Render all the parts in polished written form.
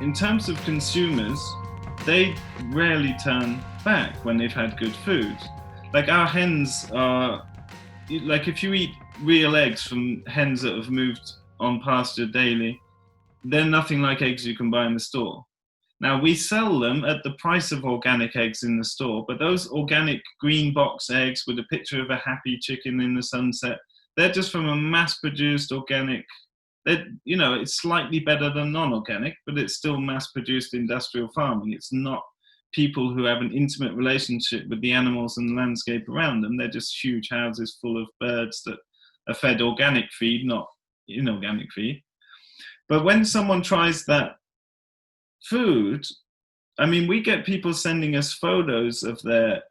in terms of consumers, they rarely turn back when they've had good food. Like our hens are, like if you eat real eggs from hens that have moved on pasture daily, they're nothing like eggs you can buy in the store. Now, we sell them at the price of organic eggs in the store, but those organic green box eggs with a picture of a happy chicken in the sunset, they're just from a mass-produced organic. It's slightly better than non-organic, but it's still mass-produced industrial farming. It's not people who have an intimate relationship with the animals and the landscape around them. They're just huge houses full of birds that are fed organic feed, not inorganic feed. But when someone tries that food, I mean, we get people sending us photos of their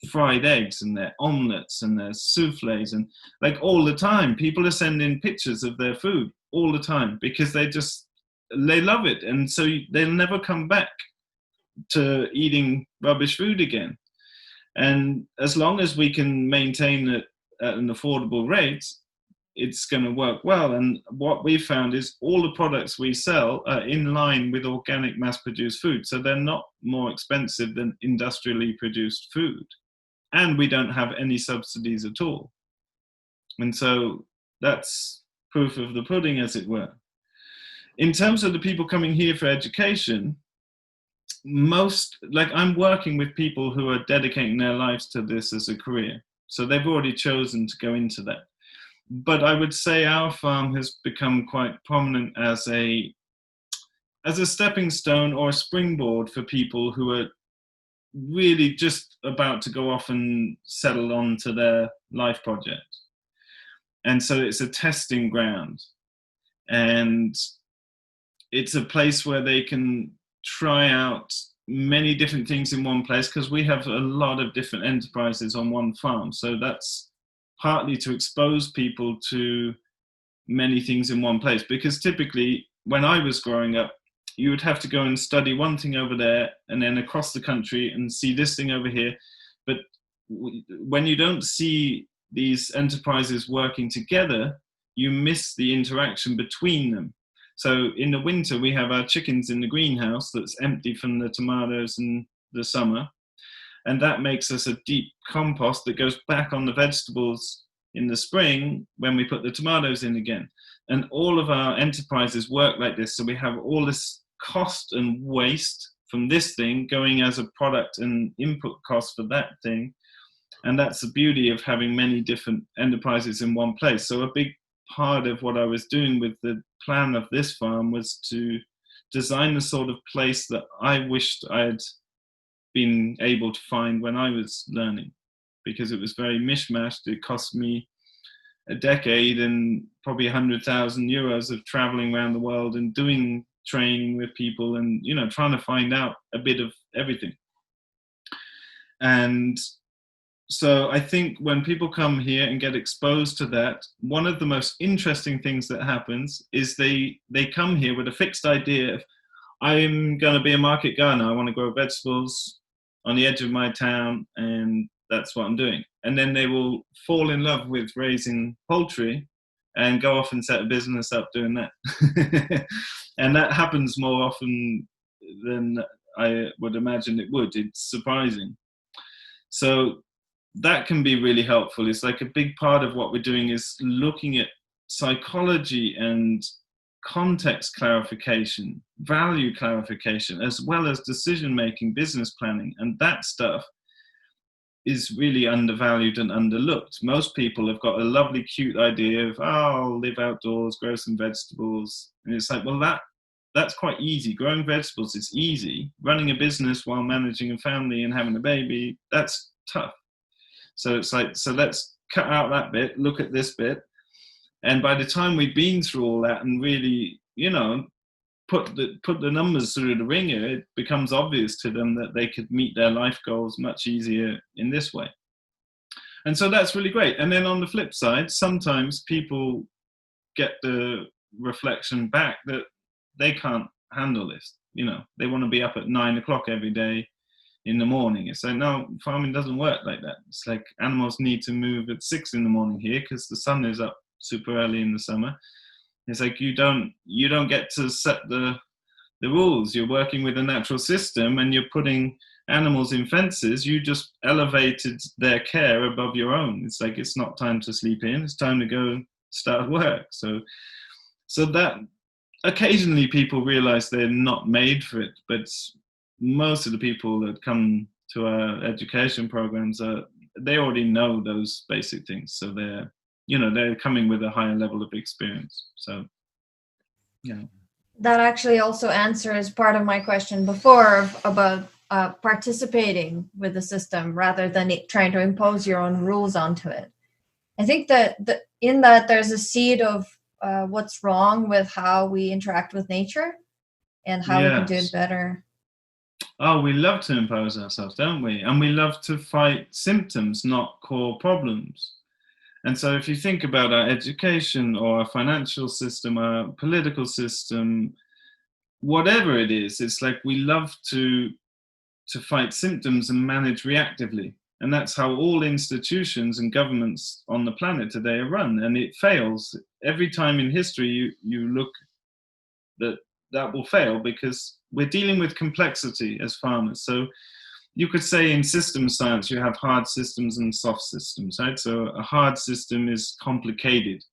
fried eggs and their omelets and their souffles, and like all the time people are sending pictures of their food all the time because they love it, and so they'll never come back to eating rubbish food again. And as long as we can maintain it at an affordable rate, it's going to work well. And what we found is all the products we sell are in line with organic mass-produced food. So they're not more expensive than industrially produced food. And we don't have any subsidies at all. And so that's proof of the pudding, as it were. In terms of the people coming here for education, I'm working with people who are dedicating their lives to this as a career. So they've already chosen to go into that. But I would say our farm has become quite prominent as a stepping stone or a springboard for people who are really just about to go off and settle on to their life project. And so it's a testing ground. And it's a place where they can try out many different things in one place, because we have a lot of different enterprises on one farm. So that's partly to expose people to many things in one place, because typically when I was growing up, you would have to go and study one thing over there and then across the country and see this thing over here. But when you don't see these enterprises working together, you miss the interaction between them. So in the winter, we have our chickens in the greenhouse that's empty from the tomatoes in the summer. And that makes us a deep compost that goes back on the vegetables in the spring when we put the tomatoes in again. And all of our enterprises work like this. So we have all this cost and waste from this thing going as a product and input cost for that thing. And that's the beauty of having many different enterprises in one place. So a big part of what I was doing with the plan of this farm was to design the sort of place that I wished I had been able to find when I was learning, because it was very mishmashed. It cost me a decade and probably 100,000 euros of traveling around the world and doing training with people and, trying to find out a bit of everything. And so I think when people come here and get exposed to that, one of the most interesting things that happens is they come here with a fixed idea of, I'm going to be a market gardener. I want to grow vegetables on the edge of my town, and that's what I'm doing. And then they will fall in love with raising poultry and go off and set a business up doing that. And that happens more often than I would imagine it would. It's surprising. So that can be really helpful. It's like a big part of what we're doing is looking at psychology and context clarification, value clarification, as well as decision-making, business planning. And that stuff is really undervalued and underlooked. Most people have got a lovely, cute idea of, I'll live outdoors, grow some vegetables. And it's like, well, that's quite easy. Growing vegetables is easy. Running a business while managing a family and having a baby, that's tough. So it's like, so let's cut out that bit, look at this bit. And by the time we've been through all that and really, put the numbers through the ringer, it becomes obvious to them that they could meet their life goals much easier in this way. And so that's really great. And then on the flip side, sometimes people get the reflection back that they can't handle this. They want to be up at 9 o'clock every day in the morning. It's like, no, farming doesn't work like that. It's like animals need to move at 6 in the morning here because the sun is up super early in the summer. It's like you don't get to set the the rules. You're working with a natural system and you're putting animals in fences. You just elevated their care above your own. It's like, it's not time to sleep in, it's time to go start work. So that occasionally people realize they're not made for it, but most of the people that come to our education programs they already know those basic things. So they're coming with a higher level of experience. So that actually also answers part of my question before about participating with the system rather than trying to impose your own rules onto it. I think that in that there's a seed of what's wrong with how we interact with nature and how we can do it better. Oh, we love to impose ourselves, don't we? And we love to fight symptoms, not core problems. And so if you think about our education or our financial system, our political system, whatever it is, it's like we love to fight symptoms and manage reactively. And that's how all institutions and governments on the planet today are run. And it fails. Every time in history you look, that will fail because we're dealing with complexity as farmers. So you could say in system science, you have hard systems and soft systems, right? So a hard system is complicated,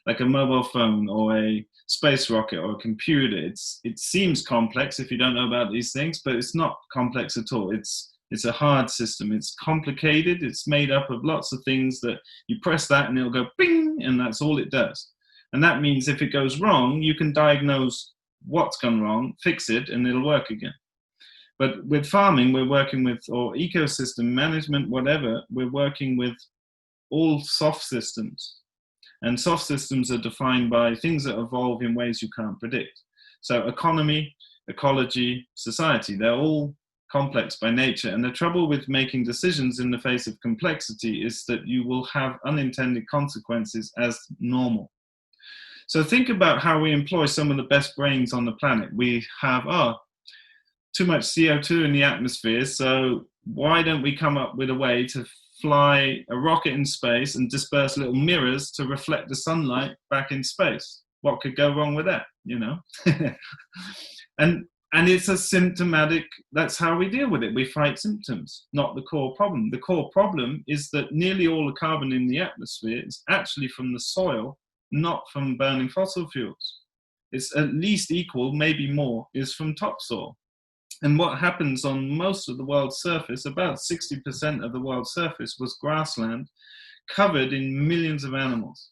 like a mobile phone or a space rocket or a computer. It seems complex if you don't know about these things, but it's not complex at all. It's a hard system. It's complicated. It's made up of lots of things that you press that and it'll go bing, and that's all it does. And that means if it goes wrong, you can diagnose what's gone wrong, fix it, and it'll work again. But with farming, we're working with, or ecosystem management, whatever, we're working with all soft systems. And soft systems are defined by things that evolve in ways you can't predict. So economy, ecology, society, they're all complex by nature. And the trouble with making decisions in the face of complexity is that you will have unintended consequences as normal. So think about how we employ some of the best brains on the planet. We have, too much CO2 in the atmosphere, so why don't we come up with a way to fly a rocket in space and disperse little mirrors to reflect the sunlight back in space? What could go wrong with that, And it's a symptomatic, that's how we deal with it. We fight symptoms, not the core problem. The core problem is that nearly all the carbon in the atmosphere is actually from the soil, not from burning fossil fuels. It's at least equal, maybe more, is from topsoil. And what happens on most of the world's surface, about 60% of the world's surface was grassland covered in millions of animals.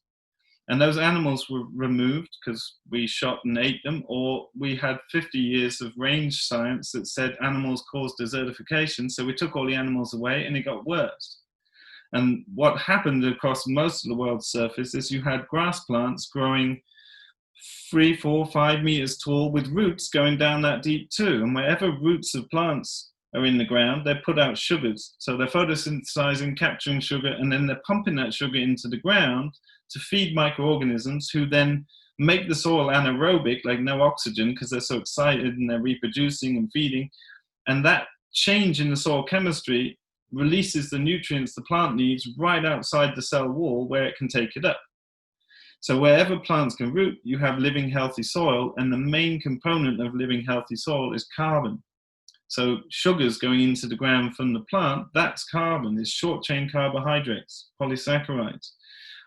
And those animals were removed because we shot and ate them, or we had 50 years of range science that said animals cause desertification. So we took all the animals away and it got worse. And what happened across most of the world's surface is you had grass plants growing 3, 4, 5 meters tall with roots going down that deep too. And wherever roots of plants are in the ground, they put out sugars. So they're photosynthesizing, capturing sugar, and then they're pumping that sugar into the ground to feed microorganisms who then make the soil anaerobic, like no oxygen, because they're so excited and they're reproducing and feeding. And that change in the soil chemistry releases the nutrients the plant needs right outside the cell wall where it can take it up. So wherever plants can root, you have living healthy soil, and the main component of living healthy soil is carbon. So sugars going into the ground from the plant, that's carbon, it's short chain carbohydrates, polysaccharides.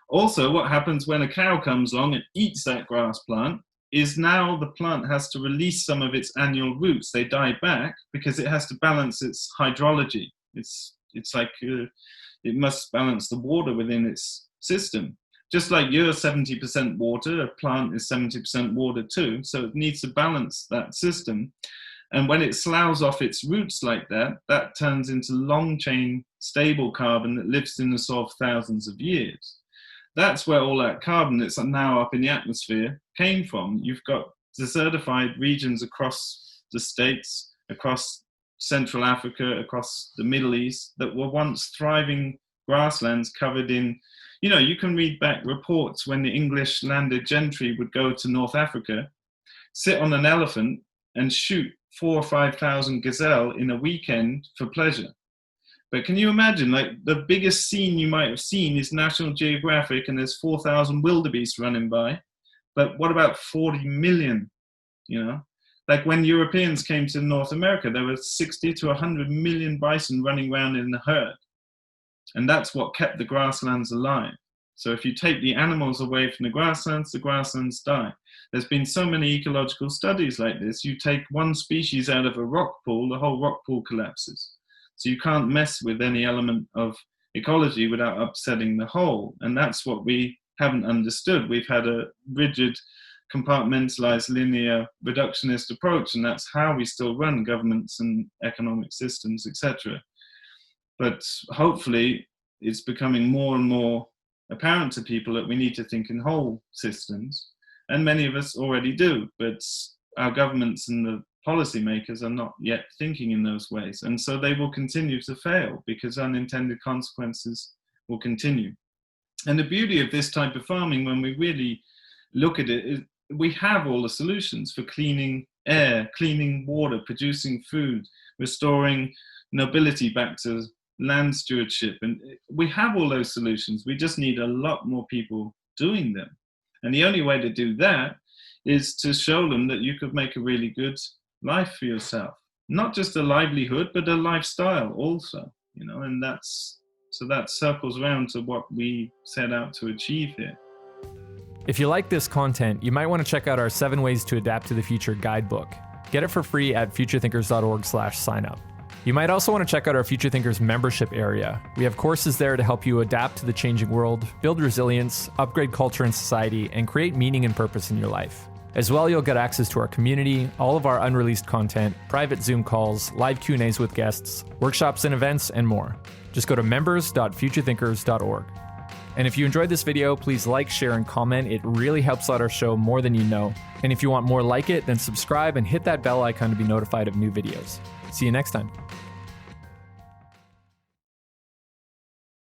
Also, what happens when a cow comes along and eats that grass plant is now the plant has to release some of its annual roots. They die back because it has to balance its hydrology. It's like it must balance the water within its system. Just like you're 70% water, a plant is 70% water too. So it needs to balance that system. And when it sloughs off its roots like that, that turns into long chain stable carbon that lives in the soil for thousands of years. That's where all that carbon that's now up in the atmosphere came from. You've got desertified regions across the states, across Central Africa, across the Middle East, that were once thriving grasslands covered in, you can read back reports when the English landed gentry would go to North Africa, sit on an elephant and shoot 4,000 or 5,000 gazelle in a weekend for pleasure. But can you imagine, like, the biggest scene you might have seen is National Geographic and there's 4,000 wildebeest running by. But what about 40 million, Like when Europeans came to North America, there were 60 to 100 million bison running around in the herd. And that's what kept the grasslands alive. So if you take the animals away from the grasslands die. There's been so many ecological studies like this. You take one species out of a rock pool, the whole rock pool collapses. So you can't mess with any element of ecology without upsetting the whole. And that's what we haven't understood. We've had a rigid, compartmentalized, linear, reductionist approach, and that's how we still run governments and economic systems, etc. But hopefully it's becoming more and more apparent to people that we need to think in whole systems, and many of us already do, but our governments and the policymakers are not yet thinking in those ways, and so they will continue to fail because unintended consequences will continue. And the beauty of this type of farming, when we really look at it, is we have all the solutions for cleaning air, cleaning water, producing food, restoring nobility back to land stewardship, and we have all those solutions. We just need a lot more people doing them, and the only way to do that is to show them that you could make a really good life for yourself, not just a livelihood but a lifestyle also, and that circles around to what we set out to achieve here. If you like this content, you might want to check out our 7 Ways to Adapt to the Future guidebook. Get it for free at futurethinkers.org/signup. You might also want to check out our Future Thinkers membership area. We have courses there to help you adapt to the changing world, build resilience, upgrade culture and society, and create meaning and purpose in your life. As well, you'll get access to our community, all of our unreleased content, private Zoom calls, live Q&As with guests, workshops and events, and more. Just go to members.futurethinkers.org. And if you enjoyed this video, please like, share, and comment. It really helps out our show more than you know. And if you want more like it, then subscribe and hit that bell icon to be notified of new videos. See you next time.